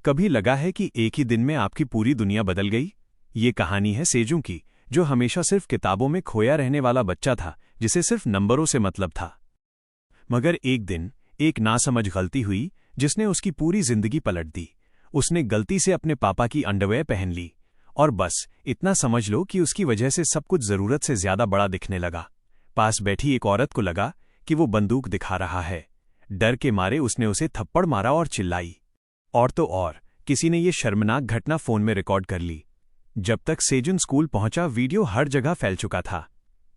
कभी लगा है कि एक ही दिन में आपकी पूरी दुनिया बदल गई? ये कहानी है सेजू की, जो हमेशा सिर्फ किताबों में खोया रहने वाला बच्चा था, जिसे सिर्फ नंबरों से मतलब था। मगर एक दिन एक नासमझ गलती हुई जिसने उसकी पूरी जिंदगी पलट दी। उसने गलती से अपने पापा की अंडरवेयर पहन ली, और बस इतना समझ लो कि उसकी वजह से सब कुछ जरूरत से ज्यादा बड़ा दिखने लगा। पास बैठी एक औरत को लगा कि वो बंदूक दिखा रहा है। डर के मारे उसने उसे थप्पड़ मारा और चिल्लाई। और तो और किसी ने ये शर्मनाक घटना फोन में रिकॉर्ड कर ली। जब तक सेजुन स्कूल पहुंचा, वीडियो हर जगह फैल चुका था।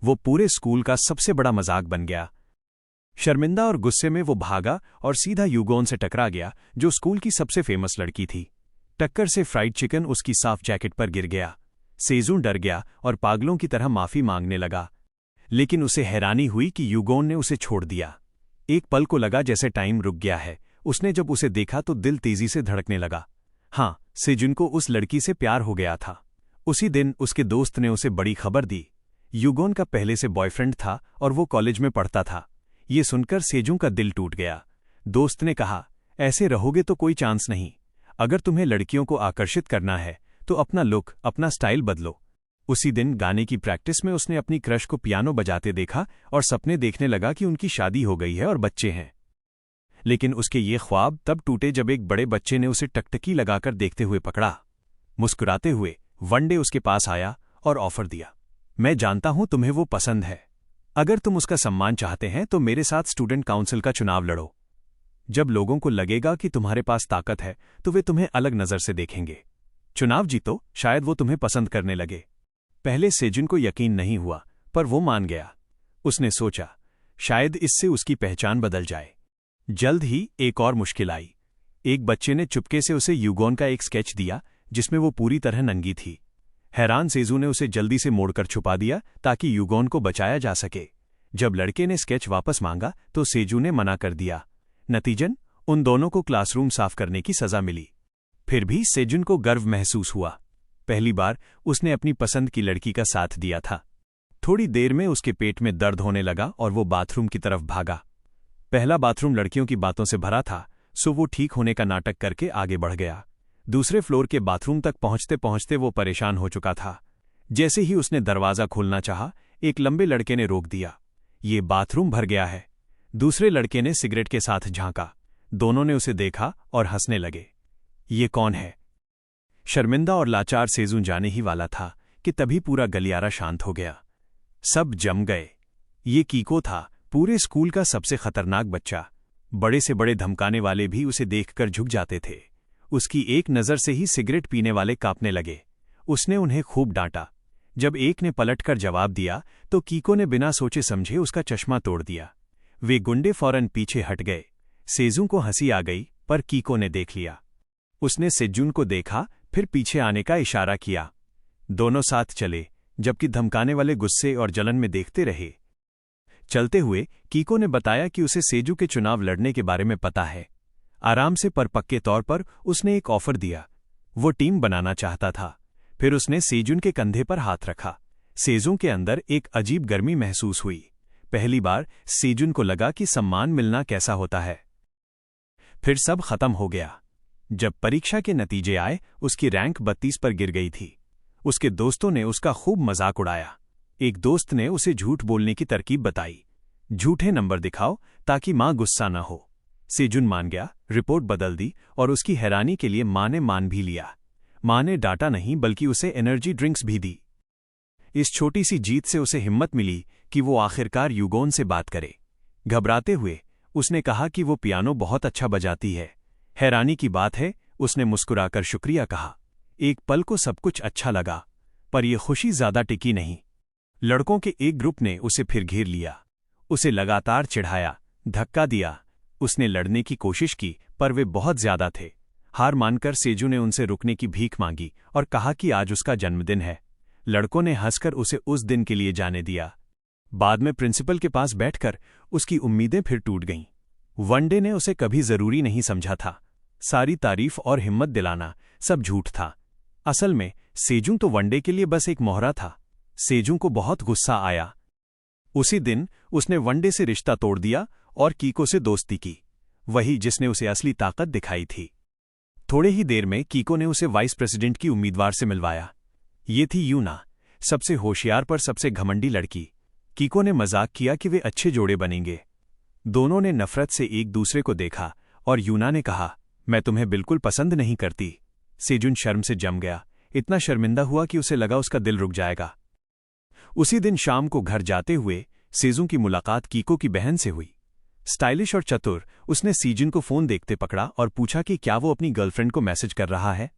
वो पूरे स्कूल का सबसे बड़ा मजाक बन गया। शर्मिंदा और गुस्से में वो भागा और सीधा यूगोन से टकरा गया, जो स्कूल की सबसे फेमस लड़की थी। टक्कर से फ्राइड चिकन उसकी साफ जैकेट पर गिर गया। सेजुन डर गया और पागलों की तरह माफी मांगने लगा, लेकिन उसे हैरानी हुई कि यूगोन ने उसे छोड़ दिया। एक पल को लगा जैसे टाइम रुक गया है। उसने जब उसे देखा तो दिल तेजी से धड़कने लगा। हाँ, सेजुन को उस लड़की से प्यार हो गया था। उसी दिन उसके दोस्त ने उसे बड़ी खबर दी। यूगोन का पहले से बॉयफ्रेंड था और वो कॉलेज में पढ़ता था। ये सुनकर सेजुन का दिल टूट गया। दोस्त ने कहा, ऐसे रहोगे तो कोई चांस नहीं। अगर तुम्हें लड़कियों को आकर्षित करना है तो अपना लुक, अपना स्टाइल बदलो। उसी दिन गाने की प्रैक्टिस में उसने अपनी क्रश को पियानो बजाते देखा और सपने देखने लगा कि उनकी शादी हो गई है और बच्चे हैं। लेकिन उसके ये ख्वाब तब टूटे जब एक बड़े बच्चे ने उसे टकटकी लगाकर देखते हुए पकड़ा। मुस्कुराते हुए वन डे उसके पास आया और ऑफर दिया, मैं जानता हूं तुम्हें वो पसंद है। अगर तुम उसका सम्मान चाहते हैं तो मेरे साथ स्टूडेंट काउंसिल का चुनाव लड़ो। जब लोगों को लगेगा कि तुम्हारे पास ताकत है तो वे तुम्हें अलग नजर से देखेंगे। चुनाव जीतो, शायद वो तुम्हें पसंद करने लगे। पहले सेजुन को यकीन नहीं हुआ, पर वो मान गया। उसने सोचा, शायद इससे उसकी पहचान बदल जाए। जल्द ही एक और मुश्किल आई। एक बच्चे ने चुपके से उसे यूगोन का एक स्केच दिया जिसमें वो पूरी तरह नंगी थी। हैरान सेजू ने उसे जल्दी से मोड़कर छुपा दिया ताकि यूगोन को बचाया जा सके। जब लड़के ने स्केच वापस मांगा तो सेजू ने मना कर दिया। नतीजन उन दोनों को क्लासरूम साफ करने की सजा मिली। फिर भी सेजुन को गर्व महसूस हुआ। पहली बार उसने अपनी पसंद की लड़की का साथ दिया था। थोड़ी देर में उसके पेट में दर्द होने लगा और वो बाथरूम की तरफ भागा। पहला बाथरूम लड़कियों की बातों से भरा था, सो वो ठीक होने का नाटक करके आगे बढ़ गया। दूसरे फ्लोर के बाथरूम तक पहुंचते पहुंचते वो परेशान हो चुका था। जैसे ही उसने दरवाजा खोलना चाहा, एक लंबे लड़के ने रोक दिया। ये बाथरूम भर गया है। दूसरे लड़के ने सिगरेट के साथ झांका। दोनों ने उसे देखा और हंसने लगे। ये कौन है? शर्मिंदा और लाचार सेजुन जाने ही वाला था कि तभी पूरा गलियारा शांत हो गया। सब जम गए। ये कीको था, पूरे स्कूल का सबसे खतरनाक बच्चा। बड़े से बड़े धमकाने वाले भी उसे देखकर झुक जाते थे। उसकी एक नज़र से ही सिगरेट पीने वाले कांपने लगे। उसने उन्हें खूब डांटा। जब एक ने पलटकर जवाब दिया तो कीको ने बिना सोचे समझे उसका चश्मा तोड़ दिया। वे गुंडे फौरन पीछे हट गए। सेजू को हंसी आ गई, पर कीको ने देख लिया। उसने सेजुन को देखा, फिर पीछे आने का इशारा किया। दोनों साथ चले, जबकि धमकाने वाले गुस्से और जलन में देखते रहे। चलते हुए कीको ने बताया कि उसे सेजू के चुनाव लड़ने के बारे में पता है। आराम से पर पक्के तौर पर उसने एक ऑफर दिया। वो टीम बनाना चाहता था। फिर उसने सेजुन के कंधे पर हाथ रखा। सेजू के अंदर एक अजीब गर्मी महसूस हुई। पहली बार सेजुन को लगा कि सम्मान मिलना कैसा होता है। फिर सब खत्म हो गया। जब परीक्षा के नतीजे आए, उसकी रैंक 32 पर गिर गई थी। उसके दोस्तों ने उसका खूब मजाक उड़ाया। एक दोस्त ने उसे झूठ बोलने की तरकीब बताई। झूठे नंबर दिखाओ ताकि मां गुस्सा न हो। सेजुन मान गया, रिपोर्ट बदल दी और उसकी हैरानी के लिए मां ने मान भी लिया। मां ने डांटा नहीं, बल्कि उसे एनर्जी ड्रिंक्स भी दी। इस छोटी सी जीत से उसे हिम्मत मिली कि वो आखिरकार यूगोन से बात करे। घबराते हुए उसने कहा कि वो पियानो बहुत अच्छा बजाती है। हैरानी की बात है, उसने मुस्कुराकर शुक्रिया कहा। एक पल को सब कुछ अच्छा लगा, पर यह खुशी ज्यादा टिकी नहीं। लड़कों के एक ग्रुप ने उसे फिर घेर लिया। उसे लगातार चिढ़ाया, धक्का दिया। उसने लड़ने की कोशिश की, पर वे बहुत ज्यादा थे। हार मानकर सेजू ने उनसे रुकने की भीख मांगी और कहा कि आज उसका जन्मदिन है। लड़कों ने हंसकर उसे उस दिन के लिए जाने दिया। बाद में प्रिंसिपल के पास बैठकर उसकी उम्मीदें फिर टूट गईं। वनडे ने उसे कभी जरूरी नहीं समझा था। सारी तारीफ और हिम्मत दिलाना सब झूठ था। असल में सेजू तो वनडे के लिए बस एक मोहरा था। सेजू को बहुत गुस्सा आया। उसी दिन उसने वनडे से रिश्ता तोड़ दिया और कीको से दोस्ती की, वही जिसने उसे असली ताकत दिखाई थी। थोड़े ही देर में कीको ने उसे वाइस प्रेसिडेंट की उम्मीदवार से मिलवाया। ये थी यूना, सबसे होशियार पर सबसे घमंडी लड़की। कीको ने मजाक किया कि वे अच्छे जोड़े बनेंगे। दोनों ने नफरत से एक दूसरे को देखा और यूना ने कहा, मैं तुम्हें बिल्कुल पसंद नहीं करती। सेजुन शर्म से जम गया, इतना शर्मिंदा हुआ कि उसे लगा उसका दिल रुक जाएगा। उसी दिन शाम को घर जाते हुए सेजुन की मुलाकात कीको की बहन से हुई। स्टाइलिश और चतुर, उसने सीजुन को फोन देखते पकड़ा और पूछा कि क्या वो अपनी गर्लफ्रेंड को मैसेज कर रहा है।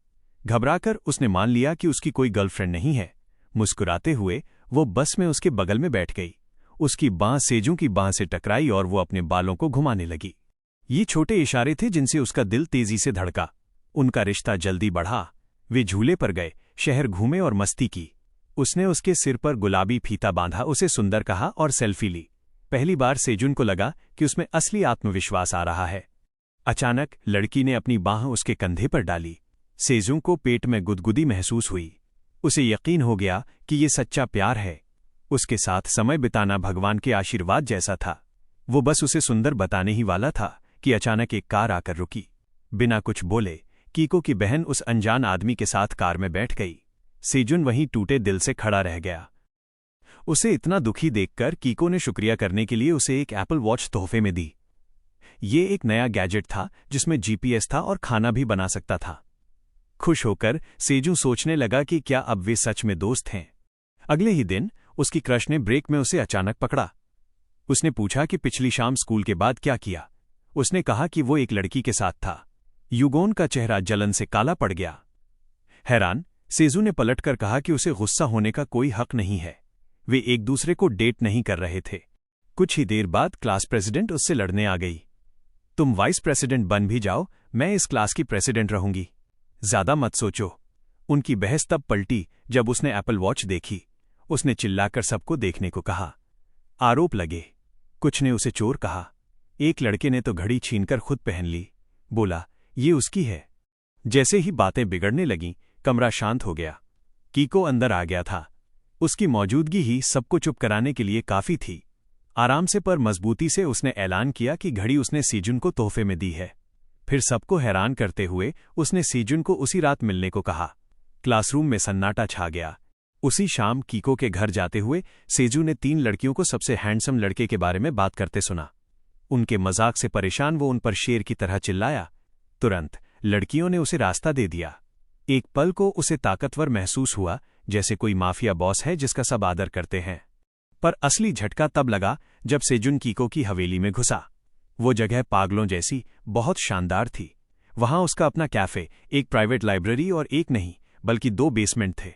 घबराकर उसने मान लिया कि उसकी कोई गर्लफ्रेंड नहीं है। मुस्कुराते हुए वो बस में उसके बगल में बैठ गई। उसकी बांह सेजुन की बांह से टकराई और वो अपने बालों को घुमाने लगी। ये छोटे इशारे थे जिनसे उसका दिल तेजी से धड़का। उनका रिश्ता जल्दी बढ़ा। वे झूले पर गए, शहर घूमे और मस्ती की। उसने उसके सिर पर गुलाबी फीता बांधा, उसे सुंदर कहा और सेल्फी ली। पहली बार सेजुन को लगा कि उसमें असली आत्मविश्वास आ रहा है। अचानक लड़की ने अपनी बांह उसके कंधे पर डाली। सेजुन को पेट में गुदगुदी महसूस हुई। उसे यकीन हो गया कि ये सच्चा प्यार है। उसके साथ समय बिताना भगवान के आशीर्वाद जैसा था। वो बस उसे सुंदर बताने ही वाला था कि अचानक एक कार आकर रुकी। बिना कुछ बोले कीको की बहन उस अनजान आदमी के साथ कार में बैठ गई। सेजुन वहीं टूटे दिल से खड़ा रह गया। उसे इतना दुखी देखकर कीको ने शुक्रिया करने के लिए उसे एक एप्पल वॉच तोहफे में दी। ये एक नया गैजेट था जिसमें जीपीएस था और खाना भी बना सकता था। खुश होकर सेजुन सोचने लगा कि क्या अब वे सच में दोस्त हैं। अगले ही दिन उसकी क्रश ने ब्रेक में उसे अचानक पकड़ा। उसने पूछा कि पिछली शाम स्कूल के बाद क्या किया। उसने कहा कि वो एक लड़की के साथ था। युगोन का चेहरा जलन से काला पड़ गया। हैरान, सेजुन ने पलटकर कहा कि उसे गुस्सा होने का कोई हक नहीं है। वे एक दूसरे को डेट नहीं कर रहे थे। कुछ ही देर बाद क्लास प्रेसिडेंट उससे लड़ने आ गई। तुम वाइस प्रेसिडेंट बन भी जाओ, मैं इस क्लास की प्रेसिडेंट रहूंगी। ज्यादा मत सोचो। उनकी बहस तब पलटी जब उसने एप्पल वॉच देखी। उसने चिल्लाकर सबको देखने को कहा। आरोप लगे। कुछ ने उसे चोर कहा। एक लड़के ने तो घड़ी छीनकर खुद पहन ली। बोला, ये उसकी है। जैसे ही बातें बिगड़ने लगीं, कमरा शांत हो गया। कीको अंदर आ गया था। उसकी मौजूदगी ही सबको चुप कराने के लिए काफी थी। आराम से पर मजबूती से उसने ऐलान किया कि घड़ी उसने सेजुन को तोहफे में दी है। फिर सबको हैरान करते हुए उसने सेजुन को उसी रात मिलने को कहा। क्लासरूम में सन्नाटा छा गया। उसी शाम कीको के घर जाते हुए सेजुन ने 3 लड़कियों को सबसे हैंडसम लड़के के बारे में बात करते सुना। उनके मजाक से परेशान वो उन पर शेर की तरह चिल्लाया। तुरंत लड़कियों ने उसे रास्ता दे दिया। एक पल को उसे ताकतवर महसूस हुआ, जैसे कोई माफिया बॉस है जिसका सब आदर करते हैं। पर असली झटका तब लगा जब सेजुन कीको की हवेली में घुसा। वो जगह पागलों जैसी बहुत शानदार थी। वहां उसका अपना कैफे, एक प्राइवेट लाइब्रेरी और एक नहीं बल्कि 2 बेसमेंट थे।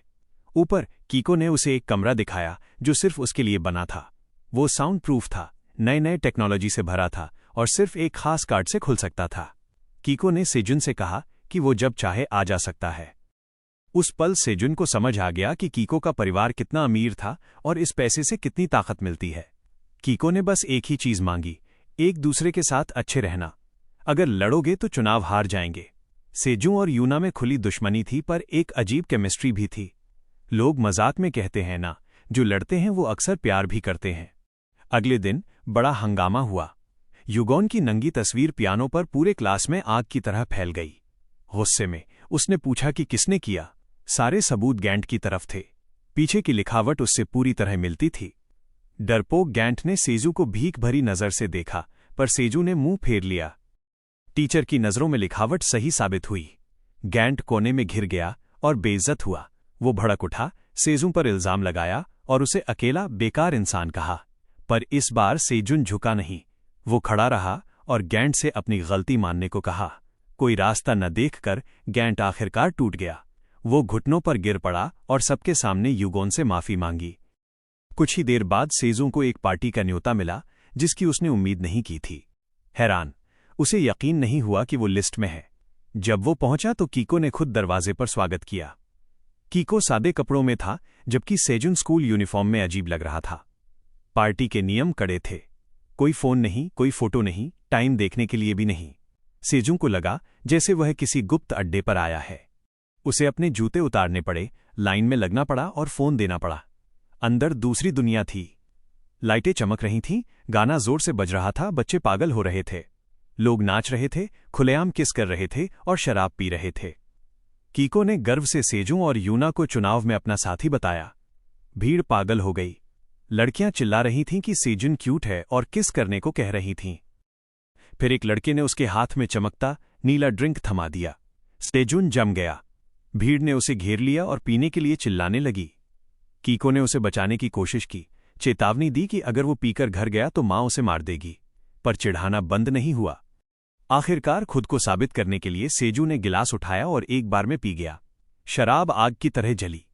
ऊपर कीको ने उसे एक कमरा दिखाया जो सिर्फ उसके लिए बना था। वो साउंड प्रूफ था, नए नए टेक्नोलॉजी से भरा था और सिर्फ एक खास कार्ड से खुल सकता था। कीको ने सेजुन से कहा कि वो जब चाहे आ जा सकता है। उस पल सेजुन को समझ आ गया कि कीको का परिवार कितना अमीर था और इस पैसे से कितनी ताकत मिलती है। कीको ने बस एक ही चीज मांगी, एक दूसरे के साथ अच्छे रहना। अगर लड़ोगे तो चुनाव हार जाएंगे। सेजुन और यूना में खुली दुश्मनी थी पर एक अजीब केमिस्ट्री भी थी। लोग मजाक में कहते हैं ना, जो लड़ते हैं वो अक्सर प्यार भी करते हैं। अगले दिन बड़ा हंगामा हुआ। युगोन की नंगी तस्वीर पियानो पर पूरे क्लास में आग की तरह फैल गई। गुस्से में उसने पूछा कि किसने किया। सारे सबूत गैंट की तरफ थे। पीछे की लिखावट उससे पूरी तरह मिलती थी। डरपोक गैंट ने सेजू को भीख भरी नजर से देखा, पर सेजू ने मुंह फेर लिया। टीचर की नजरों में लिखावट सही साबित हुई। गैंट कोने में घिर गया और बेइज्जत हुआ। वो भड़क उठा, सेजू पर इल्जाम लगाया और उसे अकेला बेकार इंसान कहा। पर इस बार सेजुन झुका नहीं। वो खड़ा रहा और गैंट से अपनी गलती मानने को कहा। कोई रास्ता न देखकर गैंट आखिरकार टूट गया। वो घुटनों पर गिर पड़ा और सबके सामने युगोन से माफी मांगी। कुछ ही देर बाद सेजू को एक पार्टी का न्योता मिला जिसकी उसने उम्मीद नहीं की थी। हैरान, उसे यकीन नहीं हुआ कि वो लिस्ट में है। जब वो पहुंचा तो कीको ने खुद दरवाजे पर स्वागत किया। कीको सादे कपड़ों में था जबकि सेजुन स्कूल यूनिफॉर्म में अजीब लग रहा था। पार्टी के नियम कड़े थे। कोई फोन नहीं, कोई फोटो नहीं, टाइम देखने के लिए भी नहीं। सेजुन को लगा जैसे वह किसी गुप्त अड्डे पर आया है। उसे अपने जूते उतारने पड़े, लाइन में लगना पड़ा और फोन देना पड़ा। अंदर दूसरी दुनिया थी। लाइटें चमक रही थीं, गाना जोर से बज रहा था, बच्चे पागल हो रहे थे। लोग नाच रहे थे, खुलेआम किस कर रहे थे और शराब पी रहे थे। कीको ने गर्व से सेजू और यूना को चुनाव में अपना साथी बताया। भीड़ पागल हो गई। लड़कियां चिल्ला रही थीं कि सेजुन क्यूट है और किस करने को कह रही थीं। फिर एक लड़के ने उसके हाथ में चमकता नीला ड्रिंक थमा दिया। सेजुन जम गया। भीड़ ने उसे घेर लिया और पीने के लिए चिल्लाने लगी। कीको ने उसे बचाने की कोशिश की, चेतावनी दी कि अगर वो पीकर घर गया तो मां उसे मार देगी, पर चिढ़ाना बंद नहीं हुआ। आखिरकार खुद को साबित करने के लिए सेजू ने गिलास उठाया और एक बार में पी गया। शराब आग की तरह जली।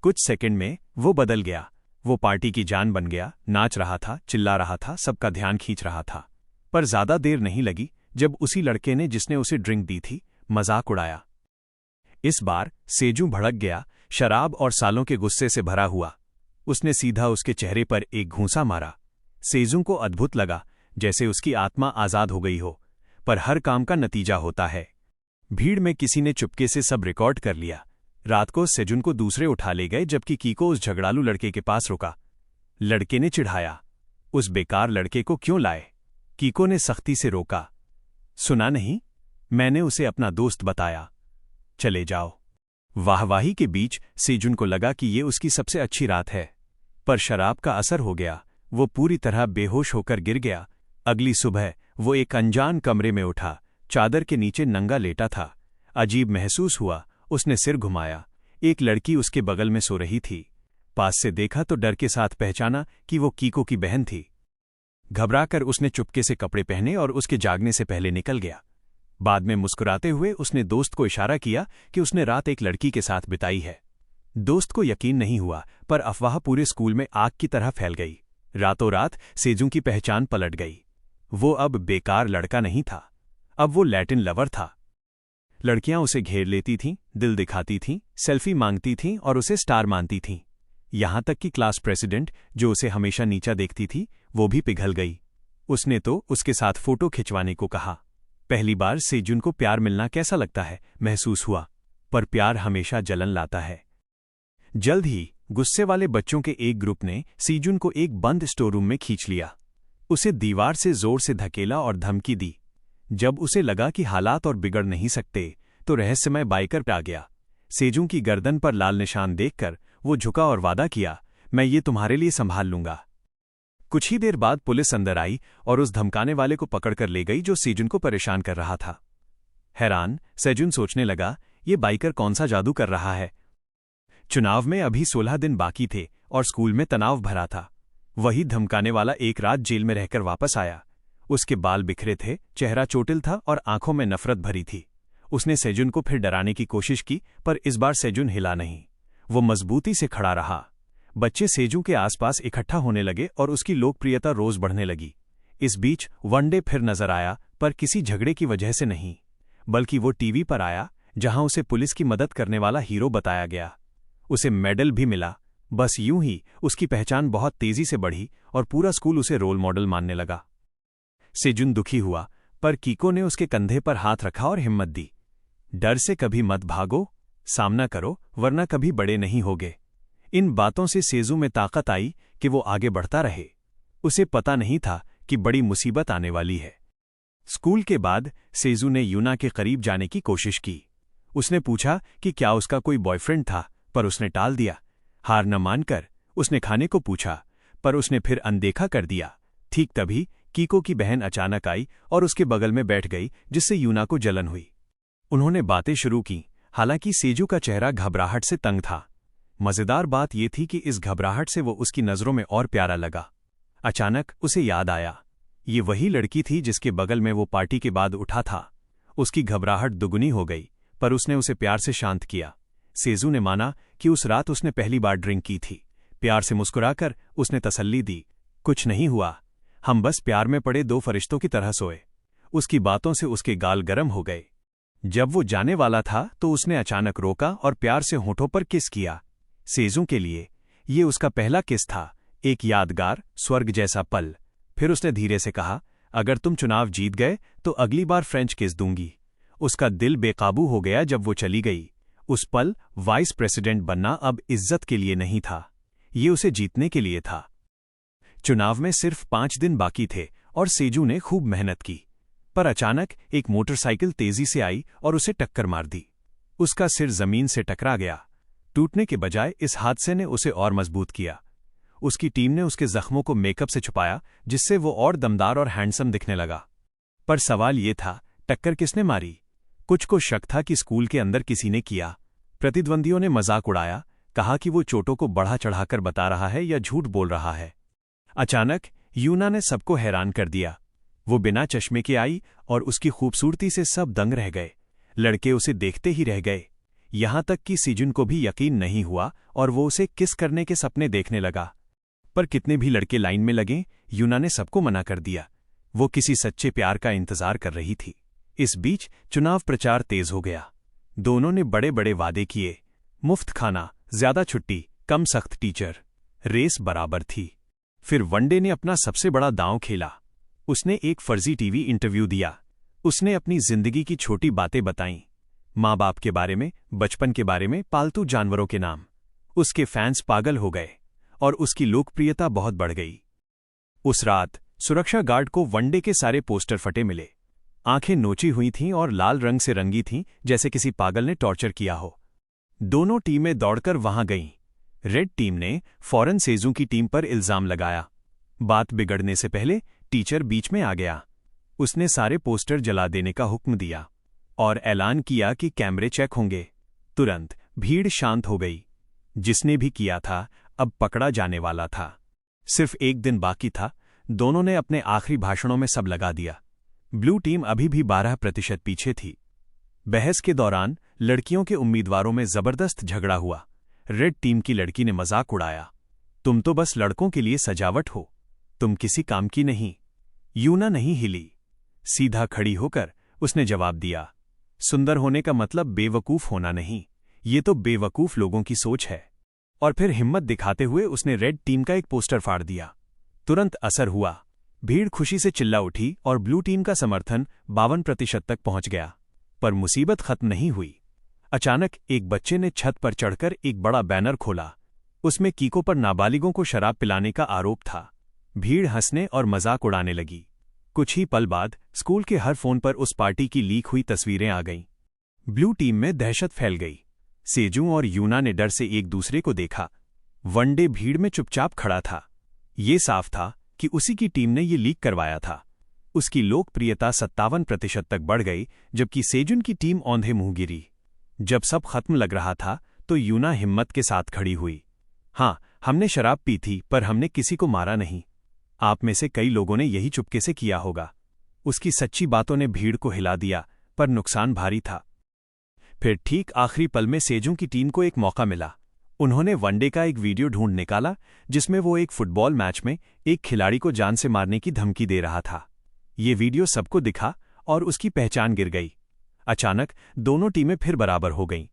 कुछ सेकंड में वो बदल गया। वो पार्टी की जान बन गया, नाच रहा था, चिल्ला रहा था, सबका ध्यान खींच रहा था। पर ज्यादा देर नहीं लगी जब उसी लड़के ने जिसने उसे ड्रिंक दी थी मजाक उड़ाया। इस बार सेजू भड़क गया, शराब और सालों के गुस्से से भरा हुआ। उसने सीधा उसके चेहरे पर एक घूंसा मारा। सेजू को अद्भुत लगा, जैसे उसकी आत्मा आजाद हो गई हो। पर हर काम का नतीजा होता है। भीड़ में किसी ने चुपके से सब रिकॉर्ड कर लिया। रात को सेजुन को दूसरे उठा ले गए, जबकि कीको उस झगड़ालू लड़के के पास रुका। लड़के ने चिढ़ाया, उस बेकार लड़के को क्यों लाए? कीको ने सख्ती से रोका। सुना नहीं? मैंने उसे अपना दोस्त बताया। चले जाओ। वाहवाही के बीच सेजुन को लगा कि ये उसकी सबसे अच्छी रात है, पर शराब का असर हो गया। वो पूरी तरह बेहोश होकर गिर गया। अगली सुबह वो एक अनजान कमरे में उठा, चादर के नीचे नंगा लेटा था। अजीब महसूस हुआ। उसने सिर घुमाया। एक लड़की उसके बगल में सो रही थी। पास से देखा तो डर के साथ पहचाना कि वो कीको की बहन थी। घबराकर उसने चुपके से कपड़े पहने और उसके जागने से पहले निकल गया। बाद में मुस्कुराते हुए उसने दोस्त को इशारा किया कि उसने रात एक लड़की के साथ बिताई है। दोस्त को यकीन नहीं हुआ, पर अफवाह पूरे स्कूल में आग की तरह फैल गई। रातों रात सेजू की पहचान पलट गई। वो अब बेकार लड़का नहीं था, अब वो लैटिन लवर था। लड़कियां उसे घेर लेती थीं, दिल दिखाती थीं, सेल्फी मांगती थीं और उसे स्टार मानती थीं। यहां तक कि क्लास प्रेसिडेंट, जो उसे हमेशा नीचा देखती थी, वो भी पिघल गई। उसने तो उसके साथ फोटो खिंचवाने को कहा। पहली बार सेजुन को प्यार मिलना कैसा लगता है महसूस हुआ, पर प्यार हमेशा जलन लाता है। जल्द ही गुस्से वाले बच्चों के एक ग्रुप ने सेजुन को एक बंद स्टोररूम में खींच लिया। उसे दीवार से जोर से धकेला और धमकी दी। जब उसे लगा कि हालात और बिगड़ नहीं सकते, तो रहस्यमय बाइकर आ गया। सेजू की गर्दन पर लाल निशान देखकर वो झुका और वादा किया, मैं ये तुम्हारे लिए संभाल लूंगा। कुछ ही देर बाद पुलिस अंदर आई और उस धमकाने वाले को पकड़कर ले गई जो सेजुन को परेशान कर रहा था। हैरान सेजुन सोचने लगा, ये बाइकर कौन सा जादू कर रहा है। चुनाव में अभी 16 दिन बाकी थे और स्कूल में तनाव भरा था। वही धमकाने वाला एक रात जेल में रहकर वापस आया। उसके बाल बिखरे थे, चेहरा चोटिल था और आंखों में नफरत भरी थी। उसने सेजुन को फिर डराने की कोशिश की, पर इस बार सेजुन हिला नहीं। वो मजबूती से खड़ा रहा। बच्चे सेजू के आसपास इकट्ठा होने लगे और उसकी लोकप्रियता रोज बढ़ने लगी। इस बीच वनडे फिर नजर आया, पर किसी झगड़े की वजह से नहीं, बल्कि वो टीवी पर आया, जहां उसे पुलिस की मदद करने वाला हीरो बताया गया। उसे मेडल भी मिला। बस यूं ही उसकी पहचान बहुत तेजी से बढ़ी और पूरा स्कूल उसे रोल मॉडल मानने लगा। सेजुन दुखी हुआ, पर कीको ने उसके कंधे पर हाथ रखा और हिम्मत दी। डर से कभी मत भागो, सामना करो, वरना कभी बड़े नहीं होगे। इन बातों से सेजू में ताकत आई कि वो आगे बढ़ता रहे। उसे पता नहीं था कि बड़ी मुसीबत आने वाली है। स्कूल के बाद सेजू ने यूना के करीब जाने की कोशिश की। उसने पूछा कि क्या उसका कोई बॉयफ्रेंड था, पर उसने टाल दिया। हार न मानकर उसने खाने को पूछा, पर उसने फिर अनदेखा कर दिया। ठीक तभी कीको की बहन अचानक आई और उसके बगल में बैठ गई, जिससे यूना को जलन हुई। उन्होंने बातें शुरू की, हालांकि सेजू का चेहरा घबराहट से तंग था। मजेदार बात यह थी कि इस घबराहट से वो उसकी नजरों में और प्यारा लगा। अचानक उसे याद आया, ये वही लड़की थी जिसके बगल में वो पार्टी के बाद उठा था। उसकी घबराहट दुगुनी हो गई, पर उसने उसे प्यार से शांत किया। सेजू ने माना कि उस रात उसने पहली बार ड्रिंक की थी। प्यार से मुस्कुराकर उसने तसल्ली दी, कुछ नहीं हुआ, हम बस प्यार में पड़े दो फरिश्तों की तरह सोए। उसकी बातों से उसके गाल गर्म हो गए। जब वो जाने वाला था तो उसने अचानक रोका और प्यार से होठों पर किस किया। सेजू के लिए ये उसका पहला किस था, एक यादगार, स्वर्ग जैसा पल। फिर उसने धीरे से कहा, अगर तुम चुनाव जीत गए तो अगली बार फ्रेंच किस दूंगी। उसका दिल बेकाबू हो गया जब वो चली गई। उस पल वाइस प्रेसिडेंट बनना अब इज्जत के लिए नहीं था, ये उसे जीतने के लिए था। चुनाव में सिर्फ 5 दिन बाकी थे और सेजू ने खूब मेहनत की। पर अचानक एक मोटरसाइकिल तेजी से आई और उसे टक्कर मार दी। उसका सिर जमीन से टकरा गया। टूटने के बजाय इस हादसे ने उसे और मजबूत किया। उसकी टीम ने उसके जख्मों को मेकअप से छुपाया, जिससे वो और दमदार और हैंडसम दिखने लगा। पर सवाल ये था, टक्कर किसने मारी? कुछ को शक था कि स्कूल के अंदर किसी ने किया। प्रतिद्वंदियों ने मजाक उड़ाया, कहा कि वो चोटों को बढ़ा चढ़ाकर बता रहा है या झूठ बोल रहा है। अचानक यूना ने सबको हैरान कर दिया। वो बिना चश्मे के आई और उसकी खूबसूरती से सब दंग रह गए। लड़के उसे देखते ही रह गए, यहां तक कि सेजुन को भी यकीन नहीं हुआ और वो उसे किस करने के सपने देखने लगा। पर कितने भी लड़के लाइन में लगे, यूना ने सबको मना कर दिया। वो किसी सच्चे प्यार का इंतजार कर रही थी। इस बीच चुनाव प्रचार तेज हो गया। दोनों ने बड़े बड़े वादे किए, मुफ्त खाना, ज्यादा छुट्टी, कम सख्त टीचर। रेस बराबर थी। फिर वनडे ने अपना सबसे बड़ा दांव खेला। उसने एक फर्जी टीवी इंटरव्यू दिया। उसने अपनी जिंदगी की छोटी बातें बताईं, माँ बाप के बारे में, बचपन के बारे में, पालतू जानवरों के नाम। उसके फैंस पागल हो गए और उसकी लोकप्रियता बहुत बढ़ गई। उस रात सुरक्षा गार्ड को वनडे के सारे पोस्टर फटे मिले। आंखें नोची हुई थीं और लाल रंग से रंगी थीं, जैसे किसी पागल ने टॉर्चर किया हो। दोनों टीमें दौड़कर वहां गईं। रेड टीम ने फौरन सेजू की टीम पर इल्जाम लगाया। बात बिगड़ने से पहले टीचर बीच में आ गया। उसने सारे पोस्टर जला देने का हुक्म दिया और ऐलान किया कि कैमरे चेक होंगे। तुरंत भीड़ शांत हो गई। जिसने भी किया था अब पकड़ा जाने वाला था। सिर्फ एक दिन बाकी था। दोनों ने अपने आखिरी भाषणों में सब लगा दिया। ब्लू टीम अभी भी 12% पीछे थी। बहस के दौरान लड़कियों के उम्मीदवारों में जबरदस्त झगड़ा हुआ। रेड टीम की लड़की ने मजाक उड़ाया, तुम तो बस लड़कों के लिए सजावट हो, तुम किसी काम की नहीं। यूना नहीं हिली। सीधा खड़ी होकर उसने जवाब दिया, सुंदर होने का मतलब बेवकूफ होना नहीं, ये तो बेवकूफ लोगों की सोच है। और फिर हिम्मत दिखाते हुए उसने रेड टीम का एक पोस्टर फाड़ दिया। तुरंत असर हुआ। भीड़ खुशी से चिल्ला उठी और ब्लू टीम का समर्थन 52% तक पहुंच गया। पर मुसीबत खत्म नहीं हुई। अचानक एक बच्चे ने छत पर चढ़कर एक बड़ा बैनर खोला। उसमें कीको पर नाबालिगों को शराब पिलाने का आरोप था। भीड़ हंसने और मजाक उड़ाने लगी। कुछ ही पल बाद स्कूल के हर फोन पर उस पार्टी की लीक हुई तस्वीरें आ गईं। ब्लू टीम में दहशत फैल गई। सेजू और यूना ने डर से एक दूसरे को देखा। वनडे भीड़ में चुपचाप खड़ा था। ये साफ था कि उसी की टीम ने ये लीक करवाया था। उसकी लोकप्रियता 57% तक बढ़ गई, जबकि सेजुन की टीम औंधे मुंह गिरी। जब सब खत्म लग रहा था तो यूना हिम्मत के साथ खड़ी हुई। हाँ, हमने शराब पी थी, पर हमने किसी को मारा नहीं। आप में से कई लोगों ने यही चुपके से किया होगा। उसकी सच्ची बातों ने भीड़ को हिला दिया, पर नुकसान भारी था। फिर ठीक आखिरी पल में सेजू की टीम को एक मौका मिला। उन्होंने वनडे का एक वीडियो ढूंढ निकाला, जिसमें वो एक फुटबॉल मैच में एक खिलाड़ी को जान से मारने की धमकी दे रहा था। ये वीडियो सबको दिखा और उसकी पहचान गिर गई। अचानक दोनों टीमें फिर बराबर हो गईं।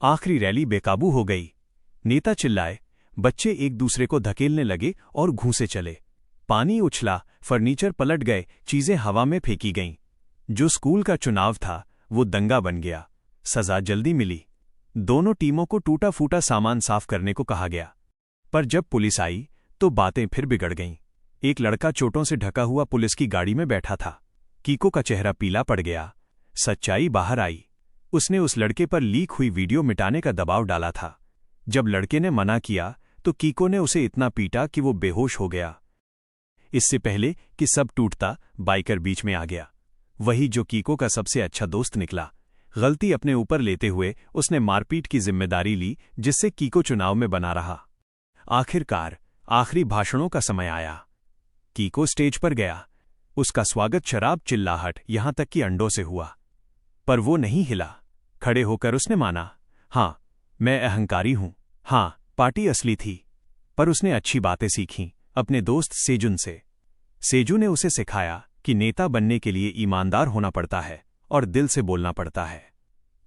आखिरी रैली बेकाबू हो गई। नेता चिल्लाए, बच्चे एक दूसरे को धकेलने लगे और घूंसे चले। पानी उछला, फर्नीचर पलट गए, चीजें हवा में फेंकी गईं। जो स्कूल का चुनाव था वो दंगा बन गया। सजा जल्दी मिली। दोनों टीमों को टूटा फूटा सामान साफ करने को कहा गया। पर जब पुलिस आई तो बातें फिर बिगड़ गईं। एक लड़का चोटों से ढका हुआ पुलिस की गाड़ी में बैठा था। कीको का चेहरा पीला पड़ गया। सच्चाई बाहर आई। उसने उस लड़के पर लीक हुई वीडियो मिटाने का दबाव डाला था। जब लड़के ने मना किया तो कीको ने उसे इतना पीटा कि वो बेहोश हो गया। इससे पहले कि सब टूटता, बाइकर बीच में आ गया। वही जो कीको का सबसे अच्छा दोस्त निकला। गलती अपने ऊपर लेते हुए उसने मारपीट की जिम्मेदारी ली, जिससे कीको चुनाव में बना रहा। आखिरकार आखिरी भाषणों का समय आया। कीको स्टेज पर गया। उसका स्वागत शराब, चिल्लाहट, यहां तक कि अंडों से हुआ। पर वो नहीं हिला। खड़े होकर उसने माना, हाँ, मैं अहंकारी हूं। हाँ, पार्टी असली थी। पर उसने अच्छी बातें सीखीं अपने दोस्त सेजुन से। सेजू ने उसे सिखाया कि नेता बनने के लिए ईमानदार होना पड़ता है और दिल से बोलना पड़ता है।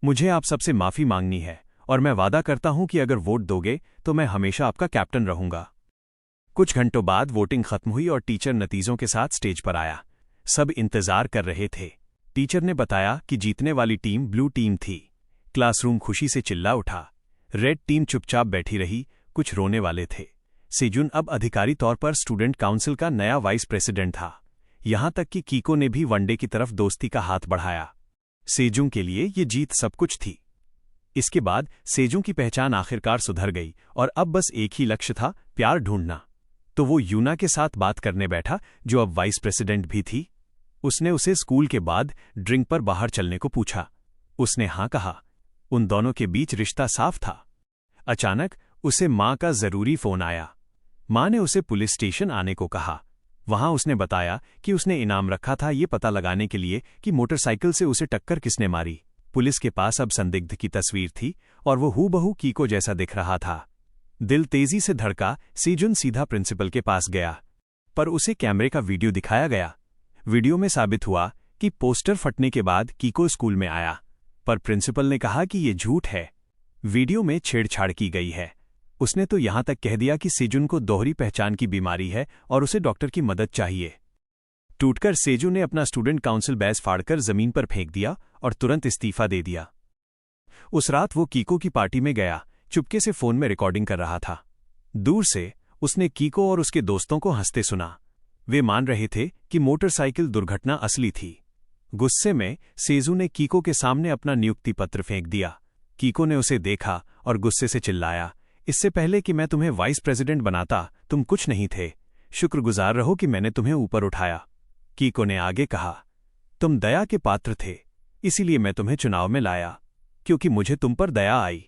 मुझे आप सबसे माफी मांगनी है और मैं वादा करता हूं कि अगर वोट दोगे तो मैं हमेशा आपका कैप्टन रहूंगा। कुछ घंटों बाद वोटिंग खत्म हुई और टीचर नतीजों के साथ स्टेज पर आया। सब इंतजार कर रहे थे। टीचर ने बताया कि जीतने वाली टीम ब्लू टीम थी। क्लासरूम खुशी से चिल्ला उठा। रेड टीम चुपचाप बैठी रही, कुछ रोने वाले थे। सेजुन अब अधिकारी तौर पर स्टूडेंट काउंसिल का नया वाइस प्रेसिडेंट था। यहां तक कि कीको ने भी वनडे की तरफ दोस्ती का हाथ बढ़ाया। सेजुंग के लिए ये जीत सब कुछ थी। इसके बाद सेजुंग की पहचान आखिरकार सुधर गई और अब बस एक ही लक्ष्य था, प्यार ढूंढना। तो वो यूना के साथ बात करने बैठा, जो अब वाइस प्रेसिडेंट भी थी। उसने उसे स्कूल के बाद ड्रिंक पर बाहर चलने को पूछा। उसने हां कहा। उन दोनों के बीच रिश्ता साफ था। अचानक उसे मां का जरूरी फोन आया। मां ने उसे पुलिस स्टेशन आने को कहा। वहां उसने बताया कि उसने इनाम रखा था ये पता लगाने के लिए कि मोटरसाइकिल से उसे टक्कर किसने मारी। पुलिस के पास अब संदिग्ध की तस्वीर थी और वो हूबहू कीको जैसा दिख रहा था। दिल तेजी से धड़का। सेजुन सीधा प्रिंसिपल के पास गया, पर उसे कैमरे का वीडियो दिखाया गया। वीडियो में साबित हुआ कि पोस्टर फटने के बाद कीको स्कूल में आया, पर प्रिंसिपल ने कहा कि ये झूठ है। वीडियो में छेड़छाड़ की गई है। उसने तो यहां तक कह दिया कि सेजुन को दोहरी पहचान की बीमारी है और उसे डॉक्टर की मदद चाहिए। टूटकर सेजू ने अपना स्टूडेंट काउंसिल बैज फाड़कर जमीन पर फेंक दिया और तुरंत इस्तीफा दे दिया। उस रात वो कीको की पार्टी में गया, चुपके से फोन में रिकॉर्डिंग कर रहा था। दूर से उसने कीको और उसके दोस्तों को हंसते सुना। वे मान रहे थे कि मोटरसाइकिल दुर्घटना असली थी। गुस्से में सेजू ने कीको के सामने अपना नियुक्ति पत्र फेंक दिया। कीको ने उसे देखा और गुस्से से चिल्लाया, इससे पहले कि मैं तुम्हें वाइस प्रेसिडेंट बनाता तुम कुछ नहीं थे। शुक्रगुजार रहो कि मैंने तुम्हें ऊपर उठाया। कीको ने आगे कहा, तुम दया के पात्र थे, इसीलिए मैं तुम्हें चुनाव में लाया, क्योंकि मुझे तुम पर दया आई।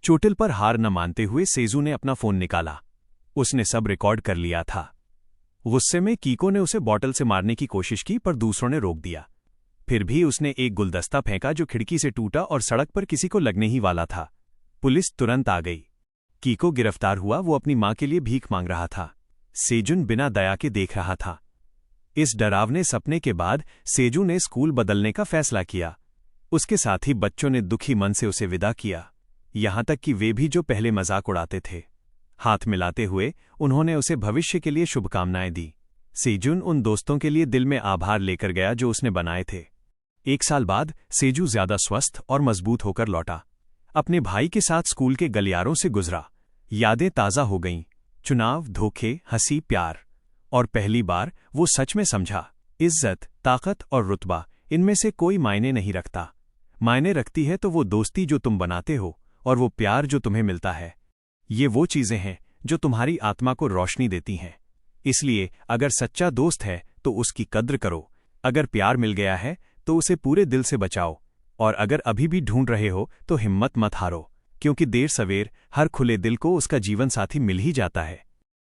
चोटिल पर हार न मानते हुए सेजू ने अपना फोन निकाला। उसने सब रिकॉर्ड कर लिया था। गुस्से में कीको ने उसे बॉटल से मारने की कोशिश की, पर दूसरों ने रोक दिया। फिर भी उसने एक गुलदस्ता फेंका जो खिड़की से टूटा और सड़क पर किसी को लगने ही वाला था। पुलिस तुरंत आ गई। कीको गिरफ्तार हुआ। वो अपनी मां के लिए भीख मांग रहा था। सेजुन बिना दया के देख रहा था। इस डरावने सपने के बाद सेजू ने स्कूल बदलने का फैसला किया। उसके साथ ही बच्चों ने दुखी मन से उसे विदा किया, यहां तक कि वे भी जो पहले मजाक उड़ाते थे। हाथ मिलाते हुए उन्होंने उसे भविष्य के लिए शुभकामनाएं दी। सेजुन उन दोस्तों के लिए दिल में आभार लेकर गया जो उसने बनाए थे। 1 साल बाद सेजू ज्यादा स्वस्थ और मजबूत होकर लौटा। अपने भाई के साथ स्कूल के गलियारों से गुजरा। यादें ताज़ा हो गईं। चुनाव, धोखे, हंसी, प्यार। और पहली बार वो सच में समझा, इज्जत, ताकत और रुतबा, इनमें से कोई मायने नहीं रखता। मायने रखती है तो वो दोस्ती जो तुम बनाते हो और वो प्यार जो तुम्हें मिलता है। ये वो चीजें हैं जो तुम्हारी आत्मा को रोशनी देती हैं। इसलिए अगर सच्चा दोस्त है तो उसकी कद्र करो। अगर प्यार मिल गया है तो उसे पूरे दिल से बचाओ। और अगर अभी भी ढूंढ रहे हो तो हिम्मत मत हारो, क्योंकि देर सवेर हर खुले दिल को उसका जीवन साथी मिल ही जाता है।